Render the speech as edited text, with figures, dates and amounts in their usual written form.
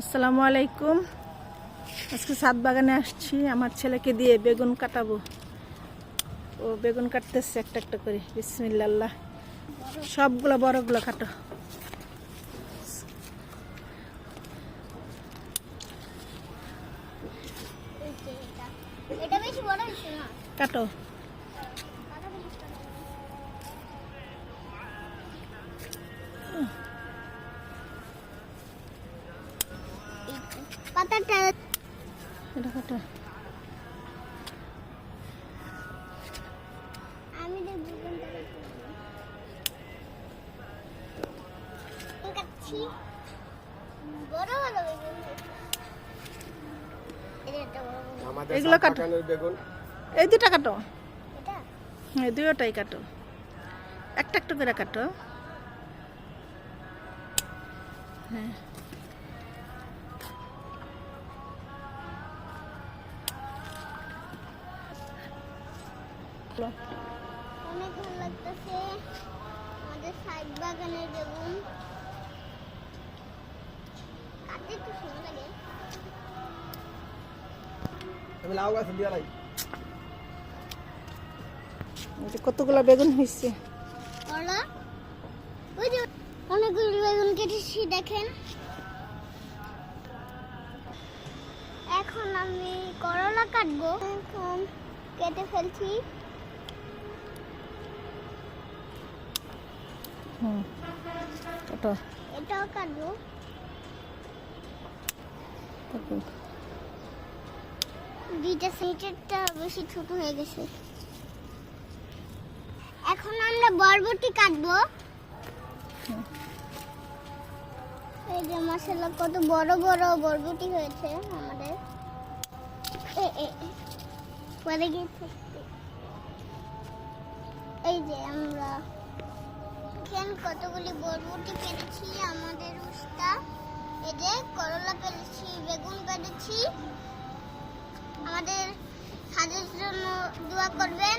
আসসালামু আলাইকুম। আজকে ছাদ বাগানে আসছি আমার ছেলেকে দিয়ে বেগুন কাটাবো। ও বেগুন কাটতেছে একটা একটা করে। বিসমিল্লাহ। সবগুলো বড়গুলো কাটো। কাটো। পাতাটা এটা কাটো। আমি কাটছি বড় বড় বেগুন। এগুলো কাটো। এই দুটা কাটো। এটা এই দুটোটাই কাটো। একটা একটা করে কাটো। হ্যাঁ, অনেক ভালো লাগতেছে আমাদের সাইড বাগানের বেগুন কাটতে তো সময় লাগে। আমি লাউ গাছ দিয়া লাই কতগুলো বেগুন হয়েছে। করলা ওই যে অনেকগুলো বেগুন কেটেছি দেখেন। এখন আমি করলা কাটবো। এখন কেটে ফেলছি। কাটো। এটাও কাটবো। দুইটা সাইডেরটা বেশি ছোট হয়ে গেছে। এখন আমরা বরবটি কাটবো। এই যে মাশাআল্লাহ কত বড় বড় বরবটি হয়েছে আমাদের। পরে গেছে। এই যে আমরা কতগুলি বরবটি পেরেছি আমাদের উস্তা। এই যে করলা পেরেছি, বেগুন পেরেছি। আমাদের সাজের জন্য দোয়া করবেন।